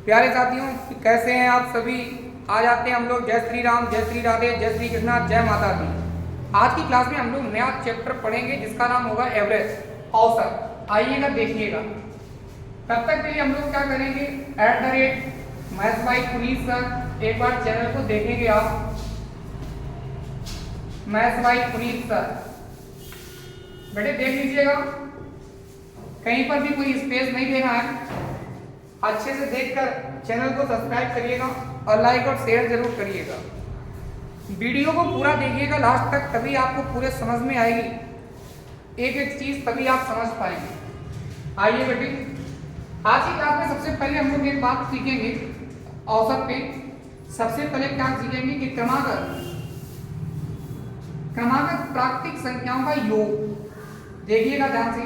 प्यारे साथियों, कैसे हैं आप सभी। आज आते हैं हम लोग जय श्री राम, जय श्री राधे, जय श्री कृष्णा, जय माता दी। आज की क्लास में हम लोग नया चैप्टर पढ़ेंगे जिसका नाम होगा एवरेज, औसत। आइएगा, देखिएगा। तब तक के लिए हम लोग क्या करेंगे, @मैथ्स बाय पुनीत सर, एक बार चैनल को देखेंगे आप, मैथ्स बाय पुनीत सर। बेटे देख लीजिएगा, कहीं पर भी कोई स्पेस नहीं देना है। अच्छे से देखकर चैनल को सब्सक्राइब करिएगा और लाइक और शेयर जरूर करिएगा। वीडियो को पूरा देखिएगा लास्ट तक, तभी आपको पूरे समझ में आएगी एक एक चीज, तभी आप समझ पाएंगे। आइए बेटे, आज की क्लास में सबसे पहले हम लोग एक बात सीखेंगे औसत पे। सबसे पहले क्या सीखेंगे कि क्रमागत प्राकृतिक संख्याओं का योग। देखिएगा ध्यान से,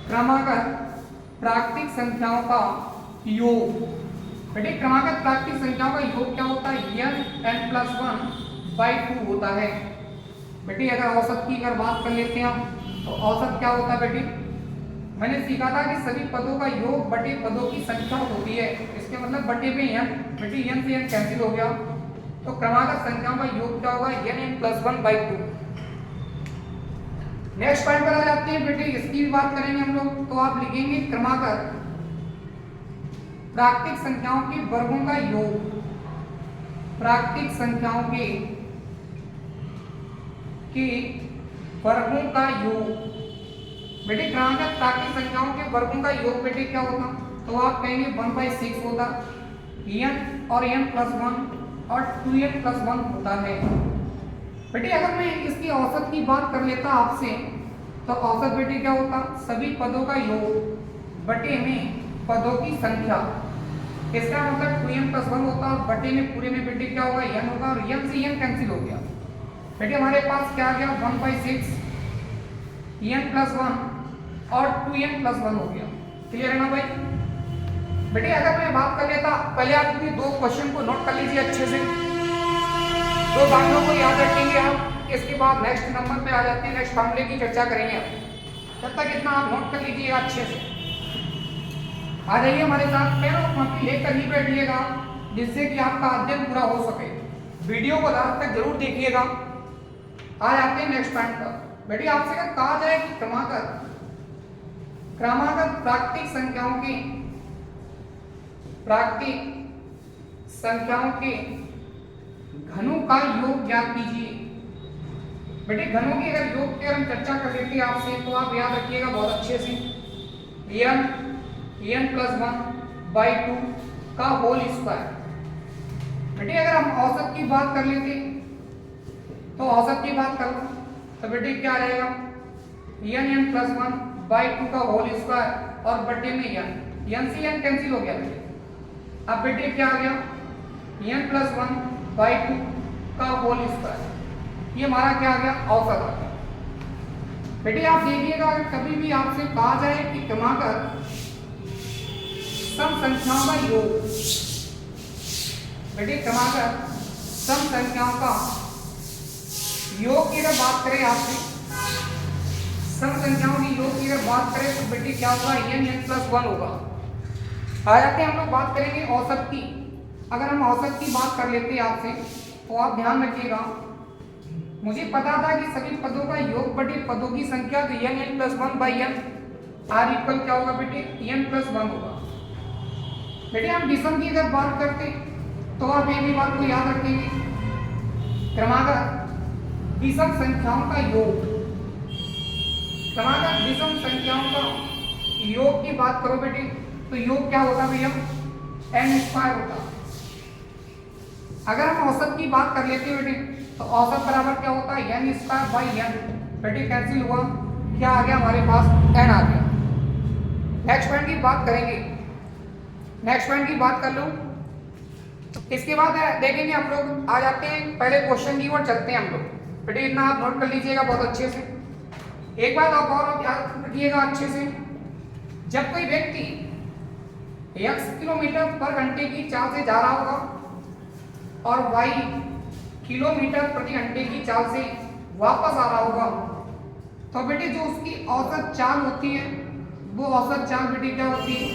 क्रमागत प्राकृतिक संख्याओं का योग। बेटे क्रमागत प्राकृतिक संख्याओं का योग क्या होता है, n+1/2 होता है। बेटे अगर औसत की बात कर लेते हैं तो औसत क्या होता है बेटे, मैंने सीखा था कि सभी पदों का योग बटे पदों की संख्या होती है। इसके मतलब बटे पे n, बेटे n से n कैंसिल हो गया, तो क्रमागत संख्याओं का योग क्या होगा, n+1/2। नेक्स्ट पॉइंट पर आ जाते हैं बेटे, इसकी भी बात करेंगे हम लोग। तो आप लिखेंगे क्रमागत प्राकृतिक संख्याओं के वर्गों का योग। प्राकृतिक संख्याओं के वर्गों का योग। बेटे क्रमागत प्राकृतिक संख्याओं के वर्गों का योग बेटे क्या होता, तो आप कहेंगे 1/6 होता, n और n+1 और 2n+1 होता है। बेटे अगर मैं इसकी औसत की बात कर लेता आपसे, तो औसत बेटे क्या होता, सभी पदों का योग बटे में पदों की संख्या। इसका मतलब 2n+1 होता, बटे में पूरे में बेटे क्या होगा, n होगा, और n से n कैंसिल हो गया। बेटे हमारे पास क्या आ गया, 1/6 n+1 और 2n+1 हो गया। क्लियर है ना भाई। बेटे अगर मैं बात कर लेता, पहले आप अपनी दो क्वेश्चन को नोट कर लीजिए अच्छे से, दो फार्मूलों को याद रखेंगे आप। इसके बाद नेक्स्ट नंबर पे आ जाते हैं, नेक्स्ट फार्मूले की चर्चा करेंगे आप। तब तक इतना आप नोट कर लीजिएगा अच्छे से। आ जाइए हमारे साथ, पेन और कॉपी लेकर ही बैठिएगा, जिससे कि आपका अध्ययन पूरा हो सके। वीडियो को लास्ट तक जरूर देखिएगा। आ जाते हैं नेक्स्ट पॉइंट पर। बेटी आपसे अगर कहा जाए कि क्रमागत प्राकृतिक संख्याओं के घनों का योग ज्ञात कीजिए। बेटे घनों की अगर योग की हम चर्चा कर लेते हैं आपसे, तो आप याद रखिएगा बहुत अच्छे से, n+1/2 का होल स्क्वायर। बेटे अगर हम औसत की बात कर लेते, तो औसत की बात कर लो, तो बेटे क्या रहेगा, n+1/2 का होल स्क्वायर और बटे में n से n कैंसिल हो गया। अब बेटे क्या आ गया, n+1/2 का होल स्क्वायर। ये हमारा क्या आ गया, औसत आ गया। बेटे आप देखिएगा, अगर कभी भी आपसे कहा जाए कि क्रमागत सम संख्याओं का योग, बेटे क्रमागत सम संख्याओं का योग की अगर बात करें आपसे, सम संख्याओं की योग की अगर बात करें, तो बेटे क्या होगा, n+1 होगा। आ जाते हैं हम लोग बात करेंगे औसत की। अगर हम औसत की बात कर लेते हैं आपसे, तो आप ध्यान रखिएगा, मुझे पता था कि सभी पदों का योग बटे पदों की संख्या, तो n+1/n r इक्वल क्या होगा बेटे, n+1 होगा। बेटे हम विषम की अगर बात करते, तो आप एक भी बात को याद रखेंगे, क्रमागत विषम संख्याओं का योग। क्रमागत विषम संख्याओं का योग की बात करो बेटे, तो योग क्या होता भैया, n² होता। अगर हम औसत की बात कर लेते हैं बेटे, तो औसत बराबर क्या होता है, n²/n। बेटे कैंसिल हुआ, क्या आ गया हमारे पास, n आ गया। नेक्स्ट पॉइंट की बात करेंगे, नेक्स्ट पॉइंट की बात कर लो। इसके बाद देखेंगे हम लोग, आ जाते हैं पहले क्वेश्चन की ओर चलते हैं हम लोग। बेटे इतना आप नोट कर लीजिएगा बहुत अच्छे से। एक बात आप और याद रखिएगा अच्छे से, जब कोई व्यक्ति x किलोमीटर/घंटे की चाल से जा रहा होगा और y किलोमीटर/घंटे की चाल से वापस आ रहा होगा, तो बेटे जो उसकी औसत चाल होती है, वो औसत चाल बेटे क्या होती है,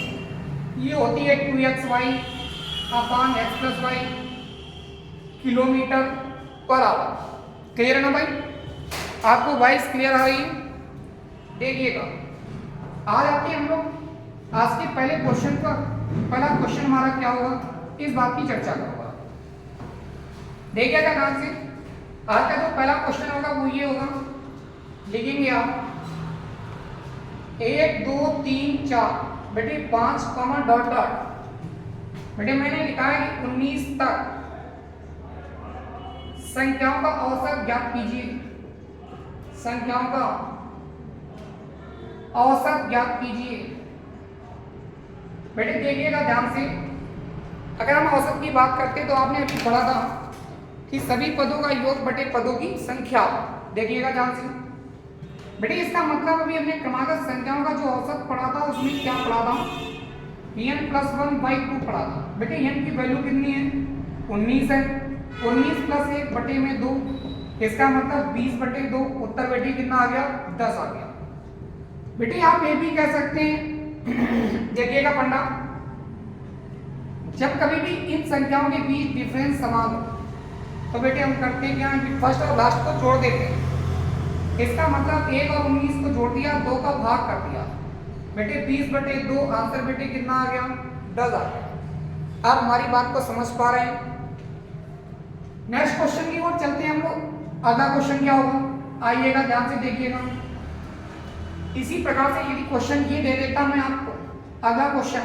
ये होती है 2xy upon x plus y kilometre per hour. Clear है ना भाई? आपको वॉइस क्लियर आ रही है? देखिएगा, आज आते हैं हम लोग आज के पहले क्वेश्चन पर। पहला क्वेश्चन हमारा क्या होगा, इस बात की चर्चा करूंगा। देखिएगा ध्यान से, आज का जो पहला क्वेश्चन होगा वो ये होगा, लिखेंगे आप 1 2 3 4 बेटे 5 कॉमा डॉट डॉट। बेटे मैंने लिखा है कि 19 तक संख्याओं का औसत ज्ञात कीजिए। संख्याओं का औसत ज्ञात कीजिए। बेटे देखिएगा ध्यान से, अगर हम औसत की बात करते तो आपने अभी पढ़ा था कि सभी पदों का योग बटे पदों की संख्या। देखिएगा ध्यान से बेटे, इसका मतलब अभी हमने क्रमागत संख्याओं का जो औसत पढ़ा था उसमें क्या पढ़ा था, n+1/2 पढ़ा था। बेटे n की वैल्यू कितनी है, 19 है। 19 + 1 बटे में 2, इसका मतलब 20 बटे 2। उत्तर बेटे कितना आ गया, 10 आ गया। बेटे आप ये भी कह सकते हैं देखिएगा पंडा, जब कभी भी इन संख्याओं के बीच डिफरेंस समान हो तो बेटे हम करते क्या है कि फर्स्ट और लास्ट को जोड़ देते हैं। इसका मतलब 1 और 19 को जोड़ दिया, 2 का भाग कर दिया। बेटे 20 बटे 2, आंसर बेटे कितना आ गया, 10 आ गया। आप हमारी बात को समझ पा रहे हैं? नेक्स्ट क्वेश्चन की ओर चलते हैं हम लोग। अगला क्वेश्चन क्या होगा, आइएगा ध्यान से देखिएगा। इसी प्रकार से यदि क्वेश्चन ये दे देता मैं आपको, अगला क्वेश्चन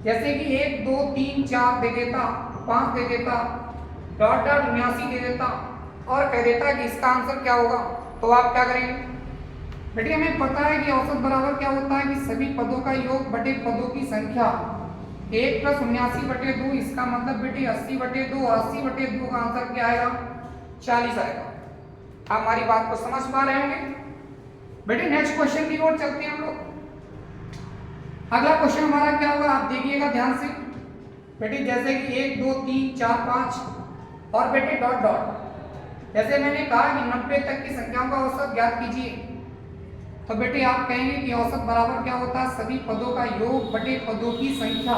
जैसे कि 1 2 3 4 दे देता, 5 दे देता, डॉट डॉट 79 दे देता और कह देता कि इसका आंसर क्या होगा, तो आप क्या करेंगे? बेटे हमें पता है कि औसत बराबर क्या होता है कि सभी पदों का योग बटे पदों की संख्या। 1 + 79 बटे 2, इसका मतलब बेटे 80 बटे 2, 80 बटे 2 का आंसर क्या आएगा, 40 आएगा। आप हमारी बात को समझ पा रहे होंगे? बेटे नेक्स्ट क्वेश्चन की ओर चलते हैं हम लोग। अगला क्वेश्चन हमारा क्या होगा, आप देखिएगा ध्यान से। बेटे जैसे कि 1 2 3 4 5 और बेटे डॉट डॉट, जैसे मैंने कहा कि 90 तक की संख्याओं का औसत ज्ञात कीजिए, तो बेटे आप कहेंगे कि औसत बराबर क्या होता है, सभी पदों का योग बटे पदों की संख्या।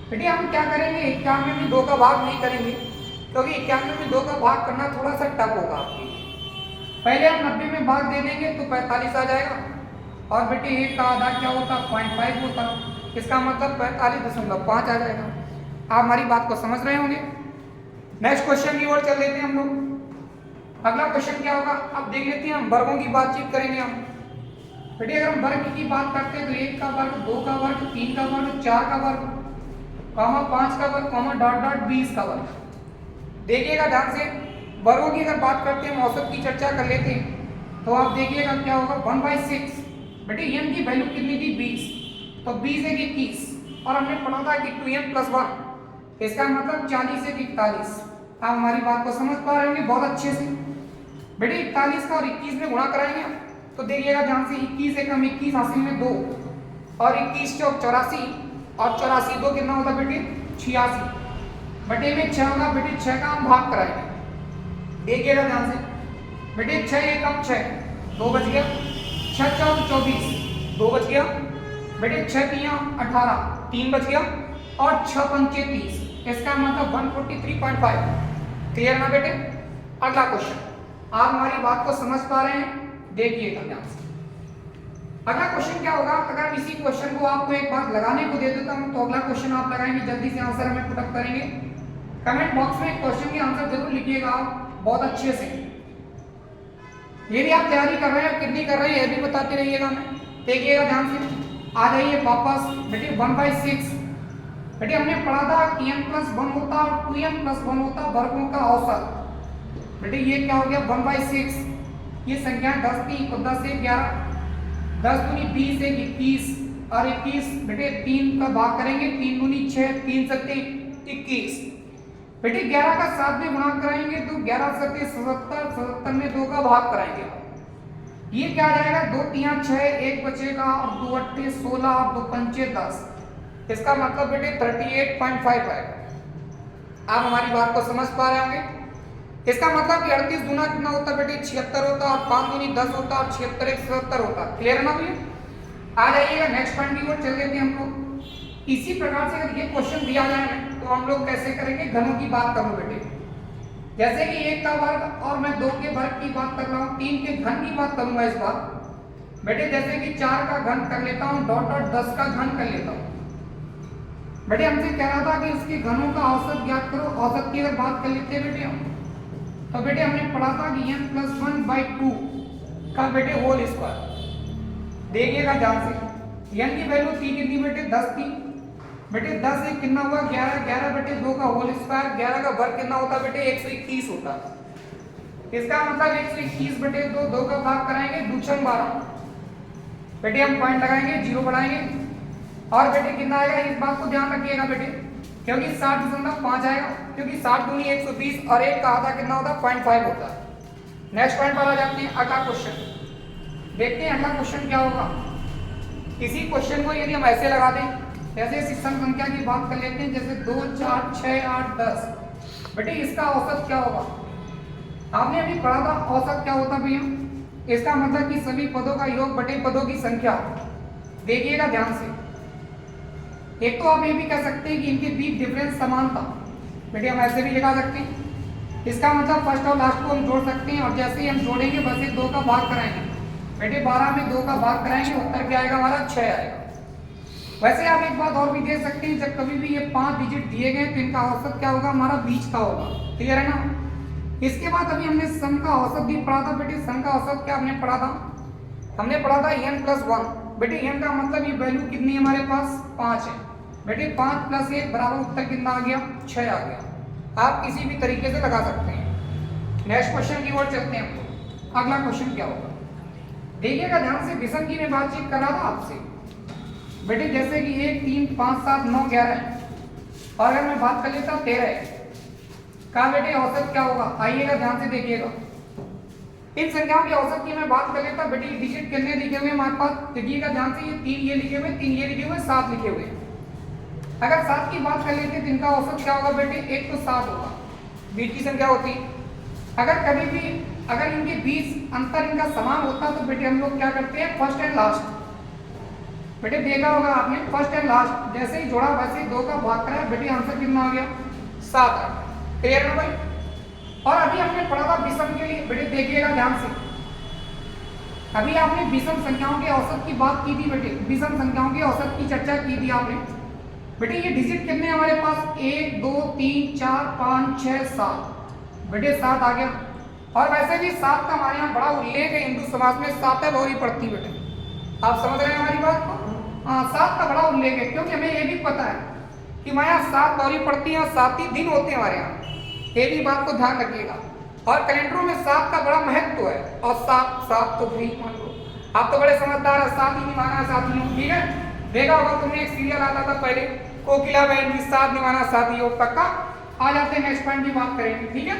बेटे हम क्या करेंगे, 91 में 2 का भाग नहीं करेंगे, क्योंकि 91 में 2 का भाग करना थोड़ा सा टफ होगा आपके लिए। पहले हम 90 में भाग दे देंगे तो 45 आ जाएगा, और बेटे 1 का आधा क्या होता, 0.5 होता, इसका मतलब 45.5 आ जाएगा। आप हमारी बात को समझ रहे होंगे? नेक्स्ट क्वेश्चन की ओर चल लेते हैं हम लोग। अगला क्वेश्चन क्या होगा, अब देख लेते हैं हम वर्गों की बातचीत करेंगे हम। बेटे अगर हम वर्ग की बात करते हैं तो 1 का वर्ग, 2 का वर्ग, 3 का वर्ग, 4 का वर्ग, कॉमा 5 का वर्ग, कॉमा डॉट डॉट 20 का वर्ग। देखिएगा ध्यान से, वर्गों की अगर बात करते हैं, औसत की चर्चा कर लेते हैं, तो आप देखिएगा क्या होगा, 1/6। बेटे n की वैल्यू कितनी थी, 20, तो 20 है 21, और हमने पढ़ा था कि 2n + 1, इसका मतलब 40 है 41। आप हमारी बात को समझ पा रहे होंगे बहुत अच्छे से। बेटे 41 का और 21 में गुणा कराएंगे हम, तो देखिएगा ध्यान से, 21 एक 21 हासिल में 2, और 21 चौक 84, और 84 2 कितना होता बेटे, 86। बटे में 6 होगा, बेटे 6 का हम भाग कराएंगे। देखिएगा ध्यान से, बेटे 6 एकम 6, 2 बच गया, 6 चौक 24, 2 बच गया, बेटे 6 तिया 18, 3 बच गया, और 6 पंचे 30, इसका मतलब 143.5। क्लियर ना बेटे? अगला क्वेश्चन, आप हमारी बात को समझ पा रहे हैं? देखिएगा ध्यान से। अगला क्वेश्चन क्या होगा, अगर हम इसी क्वेश्चन को आपको एक बार लगाने को दे देता हूं, तो अगला क्वेश्चन आप लगाएंगे, जल्दी से आंसर हमें पुट अप करेंगे। कमेंट बॉक्स में क्वेश्चन के आंसर जरूर लिखिएगा आप बहुत अच्छे से। ये भी आप तैयारी कर रहे हैं, कितनी कर रहे हैं ये भी बताते रहिएगा हमें। देखिएगा ध्यान से, आ जाइए वापस। बेटे 1/6, बेटे हमने पढ़ा था कि n+1 होता और 2n+1 होता वर्गों का औसत। बेटे ये क्या हो गया, 1/6। ये संख्या 10 थी, तो 10 से 11, 10 दूनी 20 है 21, और 21 बेटे 3 का भाग करेंगे, 3 दूनी 6, 3 सत्ते 21। बेटे 11 का 7 में गुणा कराएंगे तो 11 सत्ते 77, 77 में 2 का भाग कराएंगे। ये क्या आ जाएगा, 2 तिया 6, 1 बचेगा, और 2 अट्ठे 16, और 2 पंचे 10, इसका मतलब बेटे 38.5 आएगा। आप हमारी बात को समझ पा रहे होंगे? इसका मतलब कि 38 दूना कितना होता है बेटे, 76 होता, और 5 दूनी 10 होता, और 76 1 77 होता। क्लियर ना भैया? आ जाइएगा नेक्स्ट पॉइंट की ओर चल लेते हैं हम लोग। इसी प्रकार से अगर ये क्वेश्चन दिया जाए तो हम लोग कैसे करेंगे, घनों की बात करो बेटे। जैसे कि 1 का वर्ग और मैं 2 के वर्ग की बात कर रहा हूँ, 3 के घन की बात करूंगा इस बार बेटे। जैसे कि 4 का घन कर लेता हूँ, डॉट डॉट 10 का घन कर लेता हूँ बेटे। हमसे कह रहा था कि उसके घनों का औसत ज्ञात करो। औसत की अगर बात कर लेते हैं बेटे हम, तो बेटे हमने पढ़ा था कि n+1/2 का बेटे होल स्क्वायर। देखिएगा ध्यान से, n की वैल्यू थी कितनी बेटे, 10 थी बेटे। 10 एक कितना हुआ, 11, 11 बेटे 2 का होल स्क्वायर, 11 का वर्ग कितना होता बेटे, 121 होता। इसका मतलब 121 बेटे 2 का भाग कराएंगे, 2 छंग 12 बेटे। हम पॉइंट लगाएंगे, 0 बढ़ाएंगे और बेटे कितना आएगा, इस बात को ध्यान रखिएगा बेटे, क्योंकि 60.5 आएगा, क्योंकि 60 दूनी 120 और 1 का आधा कितना होता, 0.5 होता है। नेक्स्ट पॉइंट पर आ जाते हैं, अगला क्वेश्चन देखते हैं। अगला क्वेश्चन क्या होगा, इसी क्वेश्चन को यदि हम ऐसे लगा दें, जैसे शिक्षण संख्या की बात कर लेते हैं, जैसे 2, 4, 6, 8, 10 बेटे। इसका औसत क्या होगा, आपने अभी पढ़ा था औसत क्या होता भैया, इसका मतलब कि सभी पदों का योग बटे पदों की संख्या। देखिएगा ध्यान से, एक तो आप ये भी कह सकते हैं कि इनके बीच डिफरेंस समान था बेटे, हम ऐसे भी लिखा सकते हैं। इसका मतलब फर्स्ट और लास्ट को हम जोड़ सकते हैं, और जैसे ही हम जोड़ेंगे बस एक 2 का भाग कराएंगे बेटे। 12 में 2 का भाग कराएंगे, उत्तर क्या आएगा हमारा, 6 आएगा। वैसे आप एक बात और भी दे सकते हैं, जब कभी भी ये 5 डिजिट दिए गए तो इनका औसत क्या होगा, हमारा बीच का होगा। क्लियर है ना। इसके बाद अभी हमने सम का औसत भी पढ़ा था बेटे। सम का औसत क्या हमने पढ़ा था, हमने पढ़ा था n+1 बेटे। n का मतलब ये वैल्यू कितनी है हमारे पास, 5 है बेटे। 5 + 1 बराबर उत्तर कितना आ गया, 6 आ गया। आप किसी भी तरीके से लगा सकते हैं। नेक्स्ट क्वेश्चन की ओर चलते हैं हम लोग। अगला क्वेश्चन क्या होगा, देखिएगा ध्यान से। विषम की मैं बातचीत कर रहा था आपसे बेटे, जैसे कि 1, 3, 5, 7, 9, 11 है, और अगर मैं बात कर लेता 13 है का बेटे औसत क्या होगा, आइएगा ध्यान से देखिएगा। इन संख्याओं के औसत की मैं बात कर लेता बेटे, डिजिट कितने लिखे हुए हमारे पास, देखिएगा ध्यान से। ये 3 ये लिखे हुए, 3 ये लिखे हुए, 7 लिखे हुए। अगर 7 की बात कर लेते तो इनका औसत क्या होगा बेटे, 1 तो 7 होगा, बीच की संख्या होती। अगर कभी भी अगर इनके बीच अंतर इनका समान होता तो बेटे हम लोग क्या करते हैं, फर्स्ट एंड लास्ट बेटे। देखा होगा आपने, फर्स्ट एंड लास्ट जैसे ही जोड़ा वैसे ही 2 का भाग कराया बेटे, आंसर कितना आ गया, 7 आ गया। क्लियर है भाई। और अभी हमने पढ़ा था विषम के लिए बेटे, देखिएगा ध्यान से। अभी आपने विषम संख्याओं के औसत की बात की थी बेटे, विषम संख्याओं के औसत की चर्चा की थी आपने बेटे। ये डिजिट कितने हमारे पास, 1, 2, 3, 4, 5, 6, 7 बेटे, 7 आ गया। और वैसे भी 7 का हमारे यहाँ बड़ा उल्लेख है हिंदू समाज में, 7 बहुरी पड़ती बेटे। आप समझ रहे हैं हमारी बात को, हाँ 7 का बड़ा उल्लेख है, क्योंकि हमें ये भी पता है कि हमारे यहाँ 7 बहुरी पड़ती है और 7 ही दिन होते हैं हमारे यहाँ। ये भी बात को ध्यान रखिएगा। और कैलेंडरों में 7 का बड़ा महत्व है, और 7 तो फ्री मान लो। आप तो बड़े समझदार है, 7 ही निभाना साथियों, ठीक है। देखा होगा तुमने, एक सीरियल आता था पहले, कोकिला बहन की 7 निभाना साथियों, पक्का। आ जाते हैं नेक्स्ट पॉइंट की बात करेंगे, ठीक है।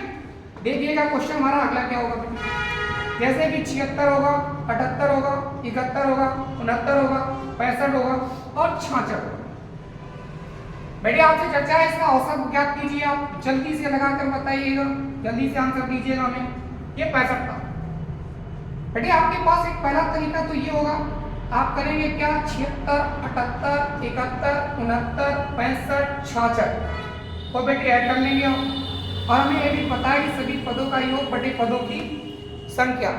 देखिएगा क्वेश्चन हमारा अगला क्या होगा बेटा, जैसे कि 76 होगा, 78 होगा, 71 होगा, 69 होगा, 65 होगा और 66 होगा बेटे। आपसे चर्चा है, इसका औसत ज्ञात कीजिए। आप जल्दी से लगाकर बताइएगा, जल्दी से आंसर दीजिएगा हमें। ये 65 था बेटे। आपके पास एक पहला तरीका तो ये होगा, आप करेंगे क्या, 76, 78, 71, 69, 65, 66 को बेटे ऐड कर लेंगे हम। और हमें ये भी पता है कि सभी पदों का योग बटे पदों की संख्या।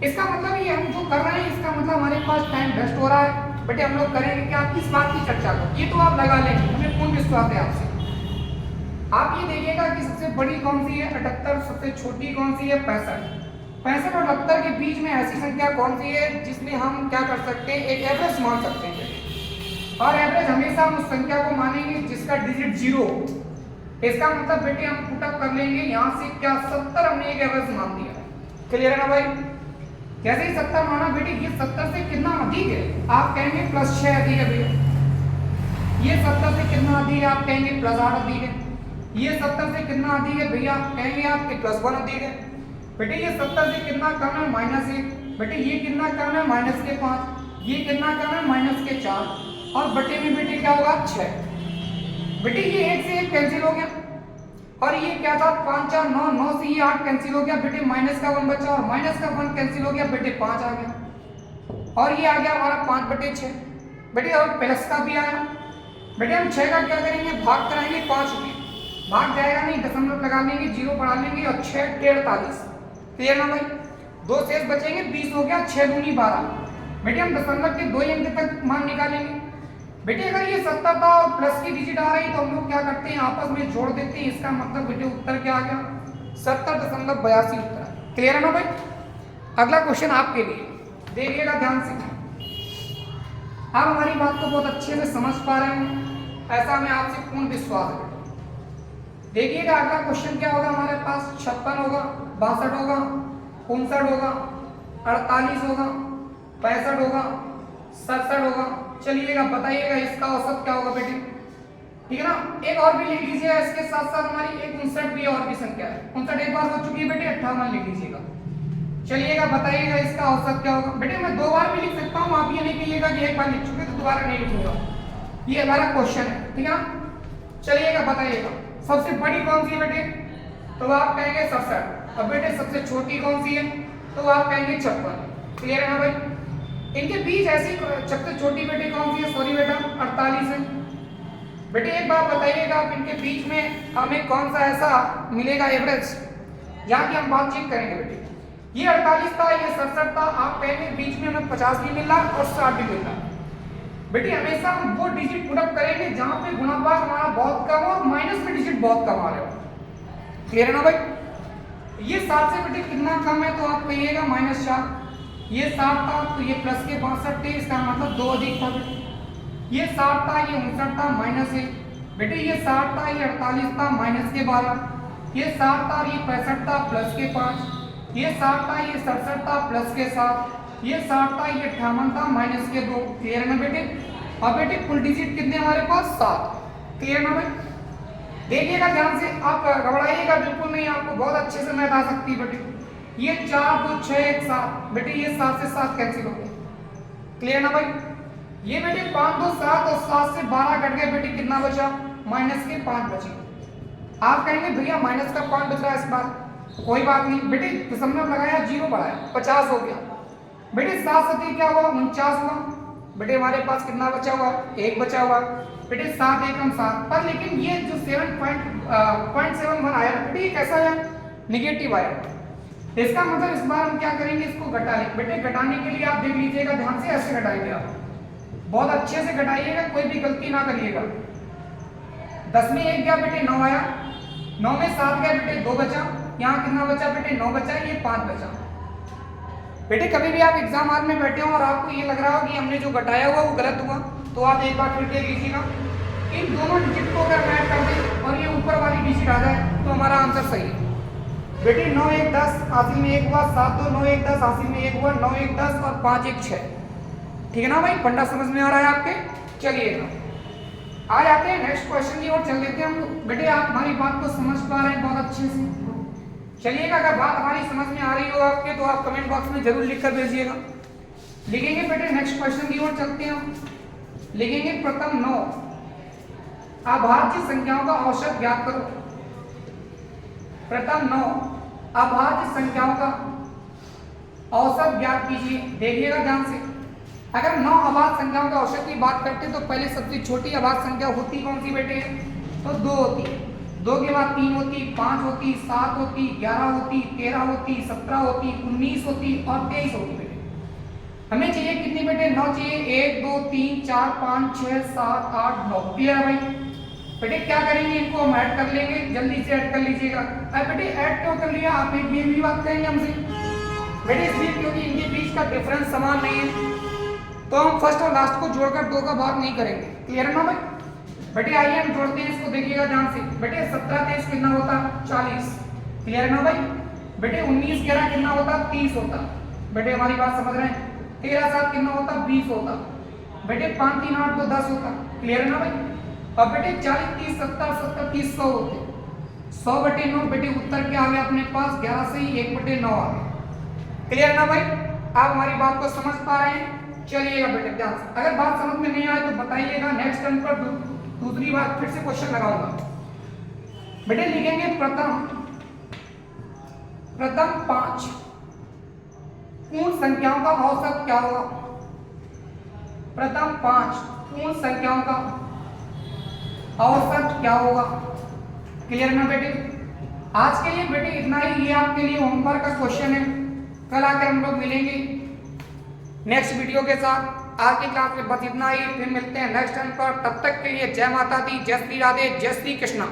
इसका मतलब ये हम जो कर रहे हैं, इसका मतलब हमारे पास टाइम वेस्ट हो रहा है बेटे। हम लोग करेंगे क्या, किस बात की चर्चा को, ये तो आप लगा लेंगे, हमें पूर्ण विश्वास है आपसे। आप ये देखिएगा कि सबसे बड़ी कौन सी है, 78, सबसे छोटी कौन सी है, 65। 65 और 78 के बीच में ऐसी संख्या कौन सी है जिसमें हम क्या कर सकते हैं, एक एवरेज मान सकते हैं। और एवरेज हमेशा हम उस संख्या को मानेंगे जिसका डिजिट 0 हो। इसका मतलब बेटे हम पुटअप कर लेंगे यहाँ से क्या, 70 हमने एक एवरेज मान दिया। क्लियर है ना भाई। जैसे ही 70 माना बेटे, ये 70 से कितना अधिक है, आप कहेंगे +6 अधिक है भैया। ये 70 से कितना अधिक है, आप कहेंगे +8 अधिक है। ये 70 से कितना अधिक है भैया, आप कहेंगे आपके +1 अधिक है बेटे। ये 70 से कितना कम है, -1 बेटे। ये कितना कम है, -5। ये कितना कम है, -4। और बटे में बेटे क्या होगा, 6 बेटे। ये 1 से 1 कैंसिल हो गया, और ये क्या था, 5, 4, 9, 9 से ये 8 कैंसिल हो गया बेटे, माइनस का 1 बचा, और माइनस का 1 कैंसिल हो गया बेटे, 5 आ गया। और ये आ गया हमारा 5/6 बेटे और प्लस का भी आया। बेटे हम 6 का क्या करेंगे, भाग कराएंगे 5 में, भाग जाएगा नहीं, दशमलव लगा लेंगे, 0 बढ़ा लेंगे और 6 48। क्लियर ना भाई, 2 शेष बचेंगे, 20 हो गया, 6 दूनी 12। बेटे हम दशमलव के 2 अंक तक मान निकालेंगे। बेटे अगर ये 70 था और प्लस की डिजिट आ रही तो हम लोग क्या करते हैं, आपस में जोड़ देते हैं। इसका मतलब बेटे उत्तर क्या आ गया, 70.82 उत्तर। क्लियर है ना भाई। अगला क्वेश्चन आपके लिए, देखिएगा ध्यान से। आप हमारी बात को बहुत अच्छे से समझ पा रहे हैं, ऐसा हमें आपसे पूर्ण विश्वास है। देखिएगा अगला क्वेश्चन क्या होगा हमारे पास, 56 होगा, 62 होगा, 59 होगा, 48 होगा, 65 होगा, 67 होगा। चलिएगा बताइएगा इसका औसत क्या होगा बेटे, ठीक है ना। एक और भी लिख लीजिएगा इसके साथ साथ, हमारी एक 59 भी और भी संख्या है, 59 एक बार हो चुकी है बेटे, 58 लिख लीजिएगा। चलिएगा बताइएगा इसका औसत क्या होगा। बेटे मैं 2 बार भी लिख सकता हूँ, आप ये नहीं कहिएगा कि एक बार लिख चुके तो दोबारा नहीं लिखूंगा, ये हमारा क्वेश्चन है, ठीक है ना। चलिएगा बताइएगा सबसे बड़ी कौन सी है बेटे, तो आप कहेंगे 67। अब बेटे सबसे छोटी कौन सी है, तो आप कहेंगे 56। क्लियर है ना भाई। इनके बीच ऐसी सबसे छोटी बेटे कौन सी है, सॉरी बेटा 48 है। बेटे एक बात बताइएगा, आप इनके बीच में हमें कौन सा ऐसा मिलेगा एवरेज, जहाँ की हम बातचीत करेंगे बेटे। ये 48 था, ये 67 था, आप कहेंगे बीच में हमें 50 भी मिल रहा और 60 भी मिल रहा। बेटे हमेशा हम वो डिजिट पुट अप करेंगे जहां पे गुणा भाग हमारा बहुत कम हो और माइनस में डिजिट बहुत कम आ रहे हो। क्लियर है ना भाई। ये 7 से बेटे कितना कम है, तो आप कहिएगा -4। ये 7 था तो ये प्लस के 62 थे, इसका मतलब 2 अधिक था बेटे। ये 60 था, ये 59 था, -1। बेटे ये 60 था, ये 48 था, माइनस के 12। ये 60 था, ये 65 था, प्लस के 5। ये 60 था, ये 67 था, प्लस के 7। ये 60 था, ये 58 था, माइनस के 2। क्लियर है ना बेटे। अब बेटे कुल डिजिट कितने हमारे पास, 7। क्लियर ना भाई। देखिएगा ध्यान से, आप घबराइएगा बिल्कुल नहीं, आपको बहुत अच्छे से मैथ आ सकती है बेटे। ये 4 2 6 1 7, बेटे ये 7 से 7 कैंसिल हो गए। क्लियर ना भाई। ये बेटे 5 2 7 और 7 से 12 कट गए बेटे, कितना बचा, माइनस के 5 बचे। आप कहेंगे भैया माइनस का 5 बच रहा है इस बार, कोई बात नहीं बेटे, दशमलव लगाया, 0 बढ़ाया, 50 हो गया। बेटे 7 सती क्या हुआ, 49 हुआ। बेटे हमारे पास कितना बचा हुआ, 1 बचा हुआ। बेटे 7 एकम 7 पर, लेकिन ये जो 7.71 आया बेटे, ये कैसा है, निगेटिव आया। इसका मतलब इस बार हम क्या करेंगे, इसको घटा लेंगे। बेटे घटाने के लिए आप देख लीजिएगा ध्यान से, ऐसे घटाएंगे आप, बहुत अच्छे से घटाइएगा, कोई भी गलती ना करिएगा। 10 में 1 गया बेटे, 9 आया। 9 में 7 गया बेटे, 2 बचा। यहाँ कितना बचा बेटे, 9 बचा, ये 5 बचा। बेटे कभी भी आप एग्जाम हॉल में बैठे हो और आपको ये लग रहा हो कि हमने जो घटाया हुआ वो गलत हुआ, तो आप एक बार फिर देख लीजिएगा। इन दोनों डिजिट को अगर ऐड कर दें और ये ऊपर वाली डिजिट आ जाए तो हमारा आंसर सही है। बेटे 9 1 10 हासिल में 1 हुआ, 7 2 9 1 10 हासिल में 1 हुआ, 9 1 10 और 5 1 6। ठीक है ना भाई, फंडा समझ में आ रहा है आपके। चलिएगा आ जाते हैं नेक्स्ट क्वेश्चन की ओर, चल देते हैं हम। बेटे आप हमारी बात को समझ पा रहे हैं बहुत अच्छे से। चलिएगा अगर बात हमारी समझ में आ रही हो आपके, तो आप कमेंट बॉक्स में जरूर लिख कर भेजिएगा। लिखेंगे बेटे नेक्स्ट क्वेश्चन की ओर चलते हैं हम। लिखेंगे प्रथम 9 अभाज्य संख्याओं का औसत ज्ञात करो। प्रथम 9 अभाज्य संख्याओं का औसत ज्ञात कीजिए। देखिएगा ध्यान से, अगर 9 अभाज्य संख्याओं का औसत की बात करते तो पहले सबसे छोटी अभाज्य संख्या होती कौन सी बेटे, तो 2 होती है। 2 के बाद 3 होती, 5 होती, 7 होती, 11 होती, 13 होती, 17 होती, 19 होती और 23 होती बेटे। हमें चाहिए कितनी बेटे, 9 चाहिए। 1 2 3 4 5 6 7 8 9। क्लियर है भाई। बेटे क्या करेंगे, इनको हम ऐड कर लेंगे, जल्दी से ऐड कर लीजिएगा। बेटे ऐड क्यों कर लिया, आप एक ये भी बात करेंगे हमसे बेटे, इसलिए क्योंकि इनके बीच का डिफरेंस समान नहीं है, तो हम फर्स्ट और लास्ट को जोड़कर 2 का भाग नहीं करेंगे। क्लियर है ना भाई। बेटे आइए हम जोड़ते हैं इसको, देखिएगा ध्यान से। बेटे 17 23 कितना होता, 40। क्लियर है ना भाई। बेटे 19 11 कितना होता, 30 होता। बेटे हमारी बात समझ रहे हैं। 13 7 कितना होता, 20 होता। बेटे 5 3 8 2 10 होता। क्लियर है ना भाई। अब बेटे 40 30 70 70 30 100 होते। 100 बटे 9 बेटे उत्तर क्या आ गया अपने पास, 11 से ही 1 बटे 9 आ गया। क्लियर है ना भाई, आप हमारी बात को समझ पा रहे हैं। चलिएगा बेटे ध्यान से, अगर बात समझ में नहीं आए तो बताइएगा, नेक्स्ट टर्न पर दूसरी बार फिर से क्वेश्चन लगाऊंगा। बेटे लिखेंगे प्रथम 5 पूर्ण संख्याओं का औसत क्या होगा। प्रथम 5 पूर्ण संख्याओं का औसत क्या होगा। क्लियर ना बेटे। आज के लिए बेटे इतना ही, ये आपके लिए होमवर्क का क्वेश्चन है। कल आकर हम लोग मिलेंगे नेक्स्ट वीडियो के साथ। आज की क्लास में बस इतना ही, फिर मिलते हैं नेक्स्ट टाइम पर। तब तक के लिए जय माता दी, जय श्री राधे, जय श्री कृष्णा।